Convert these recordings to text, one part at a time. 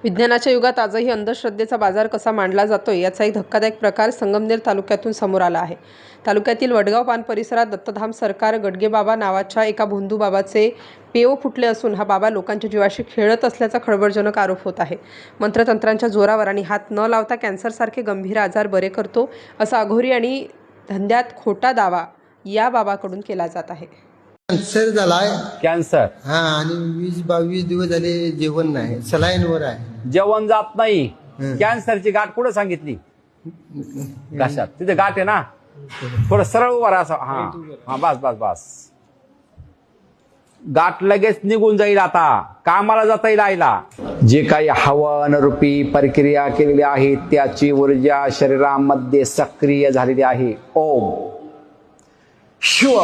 विज्ञानाच्या युगात आजही अंधश्रद्धेचा बाजार कसा मांडला जातोय याचा एक धक्कादायक प्रकार संगमनेर तालुक्यातून समोर आला आहे. तालुक्यातील वडगाव पान परिसरात दत्तधाम सरकार गडगेबाबा नावाच्या एका भोंदू बाबाचे पेव फुटले असून हा बाबा लोकांच्या जीवाशी खेळत असल्याचा खळबळजनक आरोप होत आहे. मंत्रतंत्रांच्या जोरावर आणि हात न लावता कॅन्सरसारखे गंभीर आजार बरे करतो असा अघोरी आणि धंद्यात खोटा दावा या बाबाकडून केला जात आहे. कॅन्सर झालाय. कॅन्सर हा, आणि 20-22 दिवस झाले जेवण नाही, सलाईनवर आहे. जेवण जात नाही. हं. कॅन्सरची गाठ कुठं सांगितली? घशात. तिथे गाठ आहे ना, थोडं सरळ उभा राहा असं. हा हा, बस बस बस. गाठ लगेच निघून जाईल. आता कामाला जाता येईल आईला. जे काही हवन रूपी प्रक्रिया केलेली आहे त्याची ऊर्जा शरीरामध्ये सक्रिय झालेली आहे. ओम शिव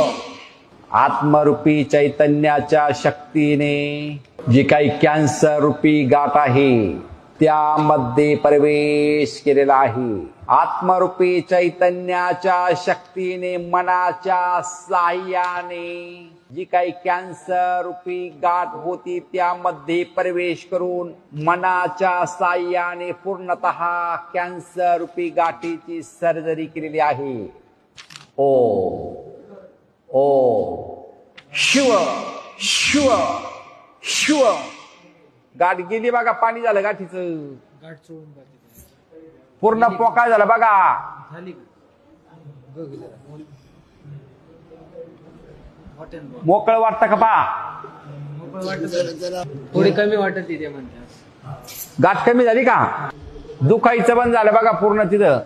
आत्मरूपी चैतन्याच्या शक्तीने जी काही कॅन्सर रूपी गाठ आहे त्यामध्ये प्रवेश केलेला आहे. आत्मरूपी चैतन्याच्या शक्तीने मनाच्या साह्याने जी काही कॅन्सर रूपी गाठ होती त्यामध्ये प्रवेश करून मनाच्या साह्याने पूर्णतः कॅन्सर रूपी गाठीची सर्जरी केलेली आहे. ओ शिव शिव शिव. गाठ गेली बघा, पाणी झालं गाठीचं. पूर्ण पोकाळ झाला बघा. मोकळं वाटतं का पा? थोडी कमी वाटत ते म्हणतात. गाठ कमी झाली का? दुखायचं बंद झालं बघा पूर्ण तिथं.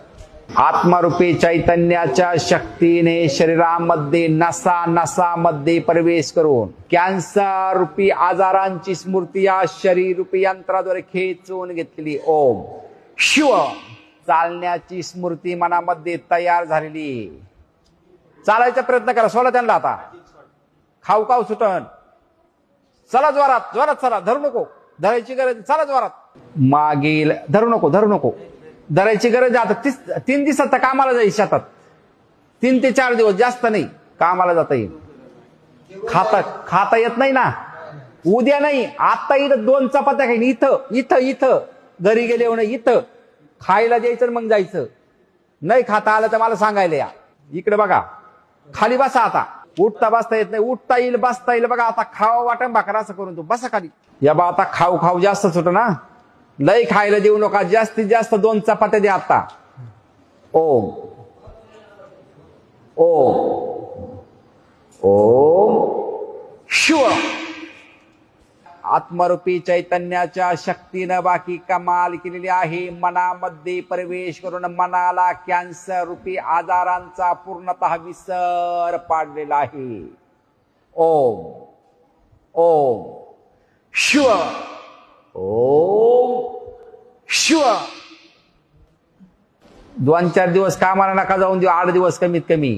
आत्मरूपी चैतन्याच्या शक्तीने शरीरामध्ये नसा नसामध्ये प्रवेश करून कॅन्सर रूपी आजारांची स्मृती या शरीर रूपी यंत्राद्वारे खेचून घेतलेली. ओम शिव. चालण्याची स्मृती मनामध्ये तयार झालेली. चालायचा प्रयत्न करा. सोडा त्यांना आता. खाऊ खाऊ सुटन. चला जोरात जोरात चला. धरू नको. धरायची गरज. चला जोरात. मागील धरू नको धरू नको. धरायची गरज. आता 3 दिवसात तर कामाला जाईल शेतात. 3 ते 4 दिवस, जास्त नाही. कामाला जाता येईल. खाता येत नाही ना. उद्या नाही, आता इथं 2 चपात्या खाईन. इथं इथं इथं घरी गेले नाही. इथं खायला द्यायचं मग जायचं. नाही खाता आलं तर मला सांगायला या. इकडे बघा. खाली बसा आता. उठता बसता येत नाही. उठता येईल बसता येईल बघा. आता खावा वाटण भाकर असं करून तू बसा खाली. या बा आता खाऊ खाऊ जास्तच होतं ना. लय खायला देऊ नका. जास्तीत जास्त 2 चपात्या द्या आता. ओम ओम ओम शिव. आत्मरूपी चैतन्याच्या शक्तीनं बाकी कमाल केलेली आहे. मनामध्ये प्रवेश करून मनाला कॅन्सर रूपी आजारांचा पूर्णतः विसर पाडलेला आहे. ओम ओम शिव. ओम शिव. 2-4 दिवस कामाला नका जाऊन देऊ. 8 दिवस कमीत कमी.